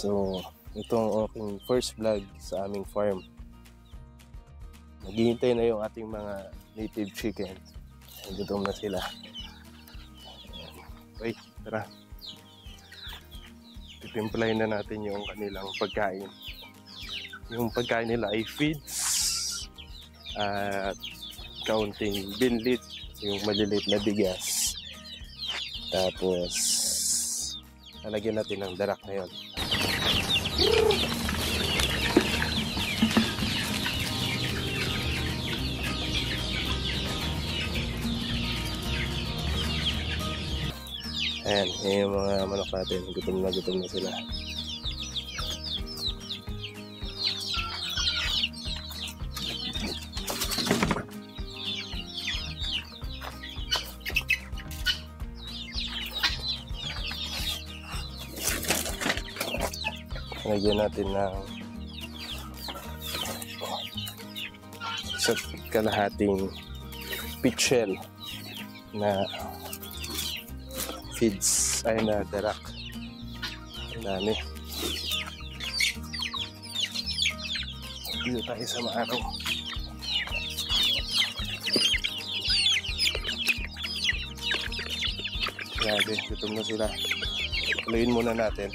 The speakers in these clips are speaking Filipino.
So, ito ang aking first vlog sa aming farm. Naghihintay na yung ating mga native chicken. Gutom na sila. Okay, tara. Titimplahin na natin yung kanilang pagkain. Yung pagkain nila ay feeds at kaunting binlit, yung maliliit na bigas. Tapos, lalagyan natin ng darak na yun. Ayan, yung mga manok natin, gutom na sila. Lagyan natin ng sa kalahating peach shell na feeds ay na darak. Ang dami. Dito tayo sa maaraw. Grabe, gutom na sila. Tuloyin muna natin.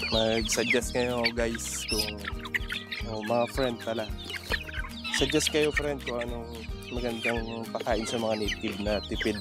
Mag-suggest kayo guys kung mga friend pala. Suggest kayo friend kung anong magandang pakain sa mga native na tipid.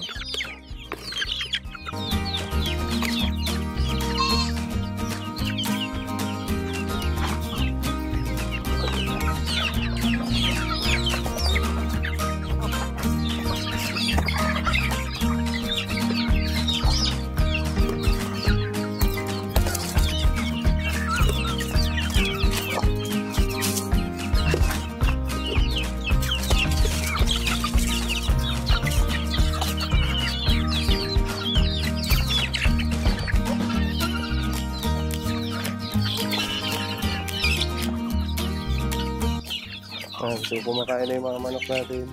So kumakain na yung mga manok natin.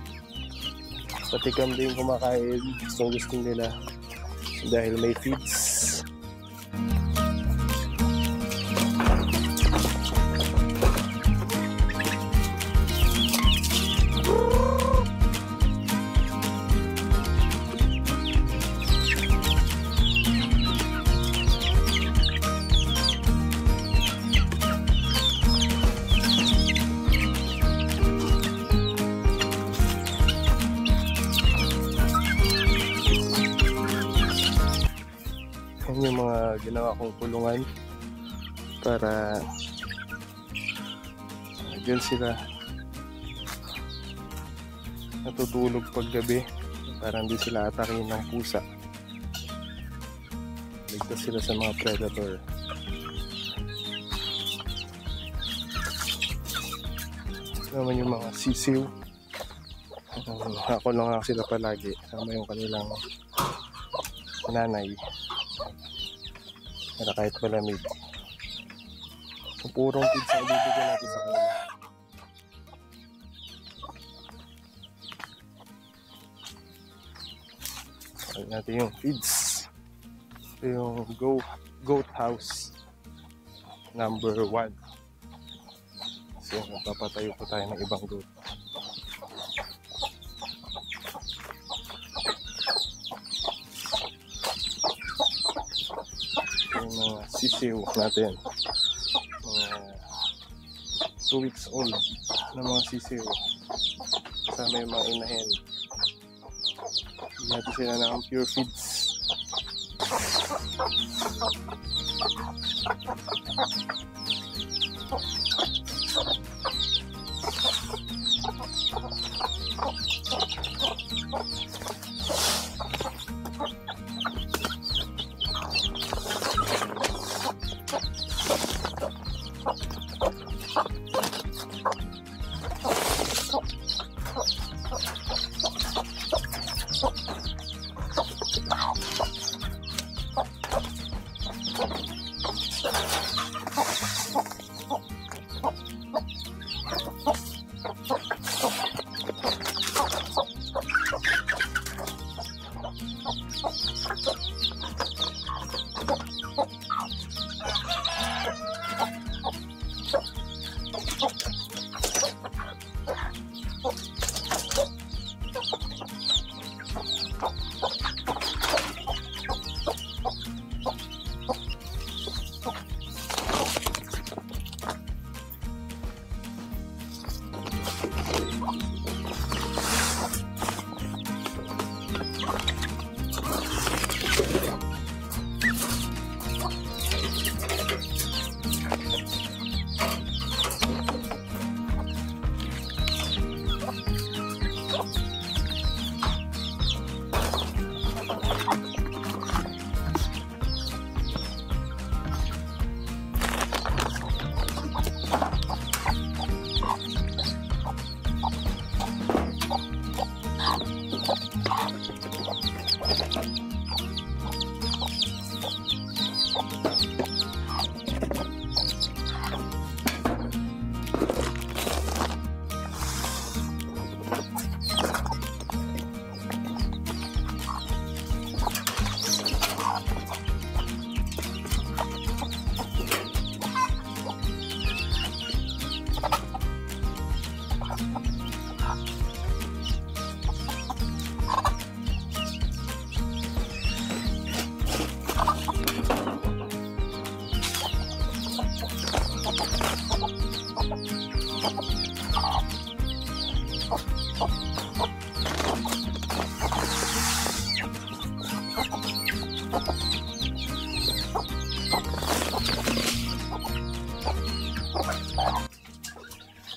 Pati kambing kumakain. Gusto nila dahil may feeds. Yung mga ginawa kong kulungan para dyan sila natutulog paggabi para hindi sila atakin ng pusa. Ligtas sila sa mga predator. Naman yung mga sisiw. Ako lang sila palagi sama yung kanilang nanay. Para kahit malamig. Purong feeds ang ibibigay natin sa kanila. Ayan natin yung feeds. Ito yung goat house number 1. So magpapatayo po tayo ng ibang goat. Mga sisiw natin, mga 2 weeks old na mga sisiw kasama yung mga inahin. Hindi natin sila ng pure feeds.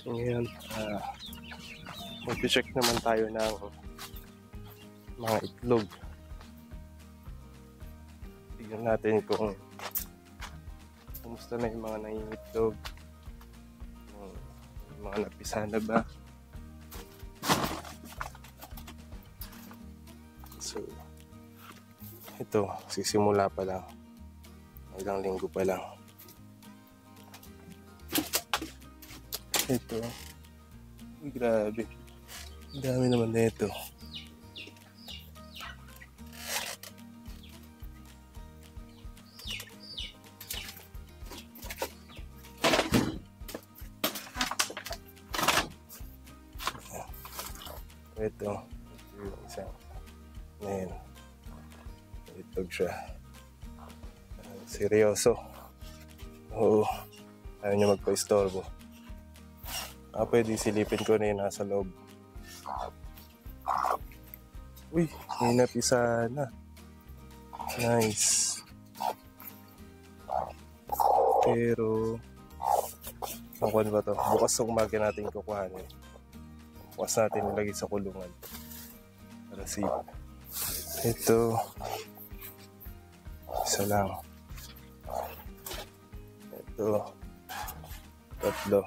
Ngayon, mag-check naman tayo ng mga itlog. Tignan natin kung kumusta na yung mga nangingitlog, yung mga napisa na ba. So, ito, sisimula pa lang. Ilang linggo pa lang. Ito. Uy, grabe. Ang dami naman na ito. Ito yung isang ngayon. Itlog siya. Seryoso. Oo. Ayaw niya magpa-istorbo. Pwede silipin ko na yung nasa loob. Uy, may napisa na. Nice. Pero, ang kuwan ba to? Bukas sa umaga natin kukuhanin. Bukas natin ilagay sa kulungan. Para safe. Ito. Isa lang. Ito. Tatlo.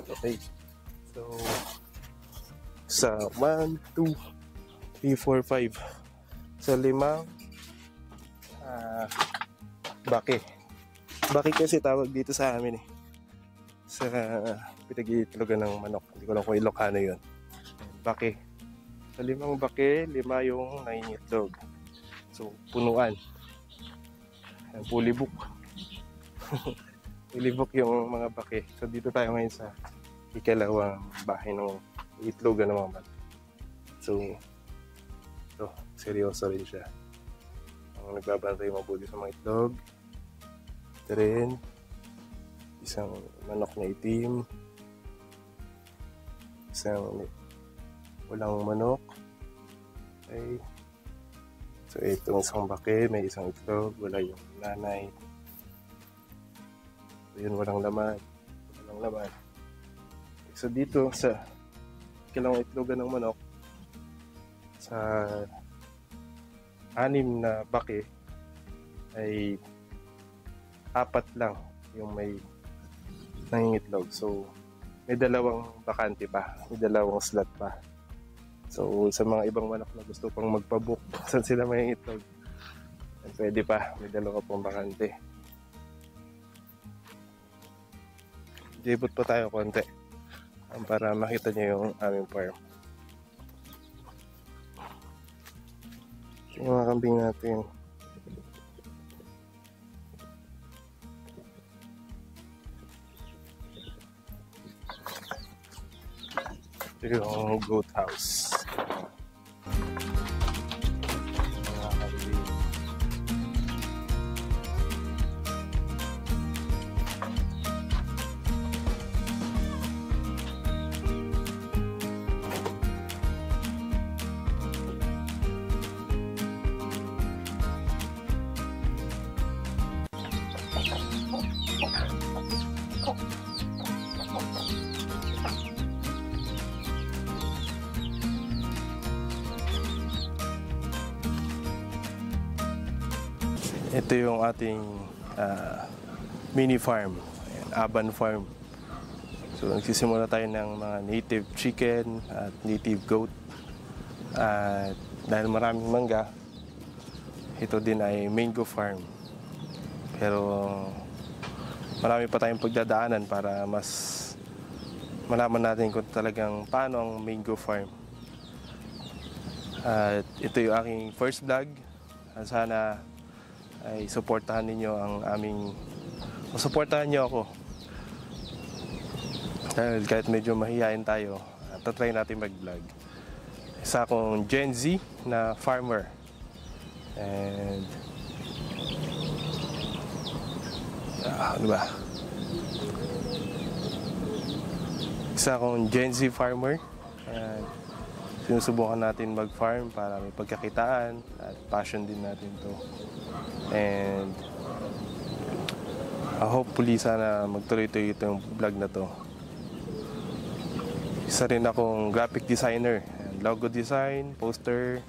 Okay. So, sa 1, 2, 3, 4, 5. Sa 5, baki. Baki kasi tawag dito sa amin eh. Sa pinag-iitlogan ng manok. Hindi ko lang kung Ilocano yun. Baki. Sa 5 baki, 5 yung nangingitlog. So, punuan. Pulibok. Pulibok yung mga baki. So, dito tayo ngayon sa ikalawang bahay ng itlogan ng mga manok. So, ito, seryoso rin siya. Ang nagbabantay mabuti sa mga itlog. Ito rin, isang manok na itim. Isang walang manok. Okay. So, itong isang baki, may isang itlog, wala yung nanay. So, yun, walang laman. Walang laman. So, dito sa ikalawang itlogan ng manok, sa 6 na baki, ay 4 lang yung may nangingitlog. So, may 2 bakante pa. May 2 slot pa. So, sa mga ibang manok na gusto pang magpabook, saan sila mangingitlog, pwede pa. May 2 pang bakante. Jibot pa tayo konti para makita niyo yung aming farm. Yung mga kambing natin. Ito yung goat house. Mga kambing. Ito yung ating mini farm, Aban Farm. So nagsisimula tayo ng mga native chicken at native goat. At dahil maraming mangga, ito din ay mango farm. Pero marami pa tayong pagdadaanan para mas malaman natin kung talagang paano ang mango farm. At ito yung aking first vlog. Sana ay suportahan ninyo ang aming, suportahan nyo ako. Dahil kahit medyo mahihayin tayo, tatry natin mag-vlog. Isa akong Gen Z na farmer. And ano ba? Isa akong Gen Z farmer. And sinusubukan natin mag-farm para may pagkakitaan at passion din natin to. And hopefully sana magtuloy-tuloy itong vlog na to. Isa rin akong graphic designer, and logo design, poster,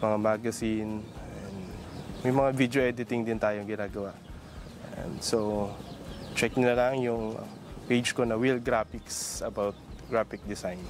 mga magazine, and may mga video editing din tayong ginagawa. And so, check nyo na lang yung page ko na Will Graphics about graphic design.